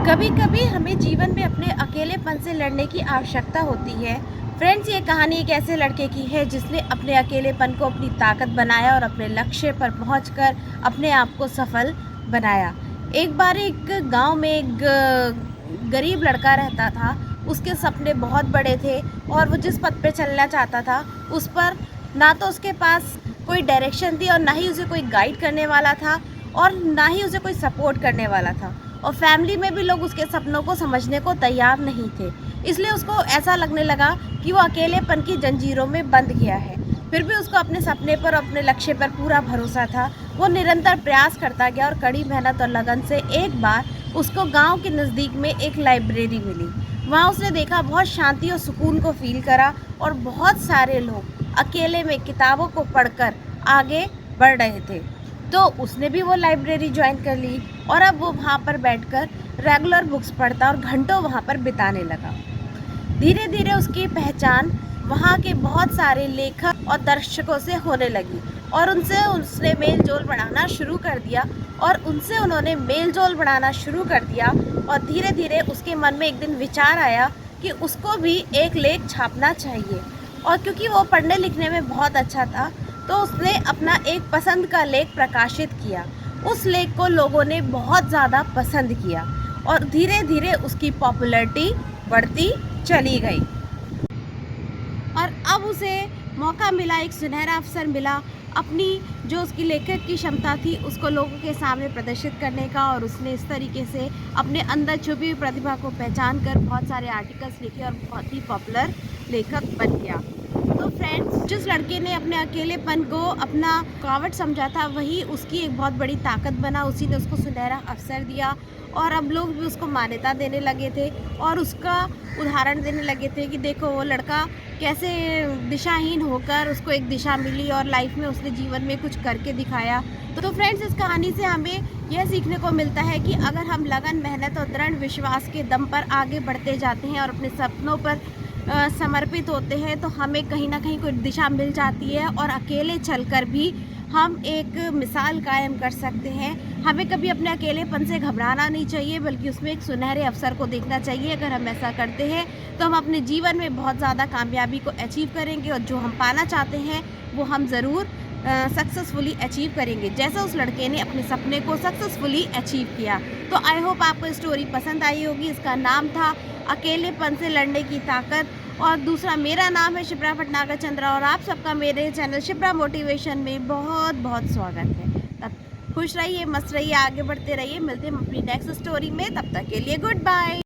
कभी कभी हमें जीवन में अपने अकेलेपन से लड़ने की आवश्यकता होती है। फ्रेंड्स, ये कहानी एक ऐसे लड़के की है जिसने अपने अकेलेपन को अपनी ताकत बनाया और अपने लक्ष्य पर पहुंचकर अपने आप को सफल बनाया। एक बार एक गांव में एक गरीब लड़का रहता था। उसके सपने बहुत बड़े थे और वो जिस पथ पे चलना चाहता था उस पर ना तो उसके पास कोई डायरेक्शन थी और ना ही उसे कोई गाइड करने वाला था और ना ही उसे कोई सपोर्ट करने वाला था। और फैमिली में भी लोग उसके सपनों को समझने को तैयार नहीं थे। इसलिए उसको ऐसा लगने लगा कि वो अकेलेपन की जंजीरों में बंध गया है। फिर भी उसको अपने सपने पर, अपने लक्ष्य पर पूरा भरोसा था। वो निरंतर प्रयास करता गया और कड़ी मेहनत और लगन से एक बार उसको गांव के नज़दीक में एक लाइब्रेरी मिली। वहाँ उसने देखा, बहुत शांति और सुकून को फील करा और बहुत सारे लोग अकेले में किताबों को पढ़कर आगे बढ़ रहे थे। तो उसने भी वो लाइब्रेरी ज्वाइन कर ली और अब वो वहाँ पर बैठकर रेगुलर बुक्स पढ़ता और घंटों वहाँ पर बिताने लगा। धीरे धीरे उसकी पहचान वहाँ के बहुत सारे लेखक और दर्शकों से होने लगी और उनसे उसने मेल जोल बढ़ाना शुरू कर दिया और उनसे उन्होंने मेल जोल बढ़ाना शुरू कर दिया। और धीरे धीरे उसके मन में एक दिन विचार आया कि उसको भी एक लेख छापना चाहिए। और क्योंकि वो पढ़ने लिखने में बहुत अच्छा था तो उसने अपना एक पसंद का लेख प्रकाशित किया। उस लेख को लोगों ने बहुत ज़्यादा पसंद किया और धीरे धीरे उसकी पॉपुलैरिटी बढ़ती चली गई। और अब उसे मौका मिला, एक सुनहरा अवसर मिला अपनी जो उसकी लेखक की क्षमता थी उसको लोगों के सामने प्रदर्शित करने का। और उसने इस तरीके से अपने अंदर छुपी हुई प्रतिभा को पहचान कर बहुत सारे आर्टिकल्स लिखे और बहुत ही पॉपुलर लेखक बन गया। तो फ्रेंड्स, जिस लड़के ने अपने अकेलेपन को अपना रुकावट समझा था वही उसकी एक बहुत बड़ी ताकत बना। उसी ने उसको सुनहरा अवसर दिया और अब लोग भी उसको मान्यता देने लगे थे और उसका उदाहरण देने लगे थे कि देखो वो लड़का कैसे दिशाहीन होकर उसको एक दिशा मिली और लाइफ में उसने जीवन में कुछ करके दिखाया। तो फ्रेंड्स, इस कहानी से हमें यह सीखने को मिलता है कि अगर हम लगन, मेहनत और दृढ़ विश्वास के दम पर आगे बढ़ते जाते हैं और अपने सपनों पर समर्पित होते हैं तो हमें कहीं ना कहीं कोई दिशा मिल जाती है और अकेले चलकर भी हम एक मिसाल कायम कर सकते हैं। हमें कभी अपने अकेलेपन से घबराना नहीं चाहिए बल्कि उसमें एक सुनहरे अवसर को देखना चाहिए। अगर हम ऐसा करते हैं तो हम अपने जीवन में बहुत ज़्यादा कामयाबी को अचीव करेंगे और जो हम पाना चाहते हैं वो हम ज़रूर सक्सेसफुली अचीव करेंगे, जैसे उस लड़के ने अपने सपने को सक्सेसफुली अचीव किया। तो आई होप आपको स्टोरी पसंद आई होगी। इसका नाम था अकेलेपन से लड़ने की ताकत। और दूसरा, मेरा नाम है शिप्रा भटनागर चंद्रा और आप सबका मेरे चैनल शिप्रा मोटिवेशन में बहुत बहुत स्वागत है। तब खुश रहिए, मस्त रहिए, आगे बढ़ते रहिए। मिलते हैं अपनी नेक्स्ट स्टोरी में, तब तक के लिए गुड बाय।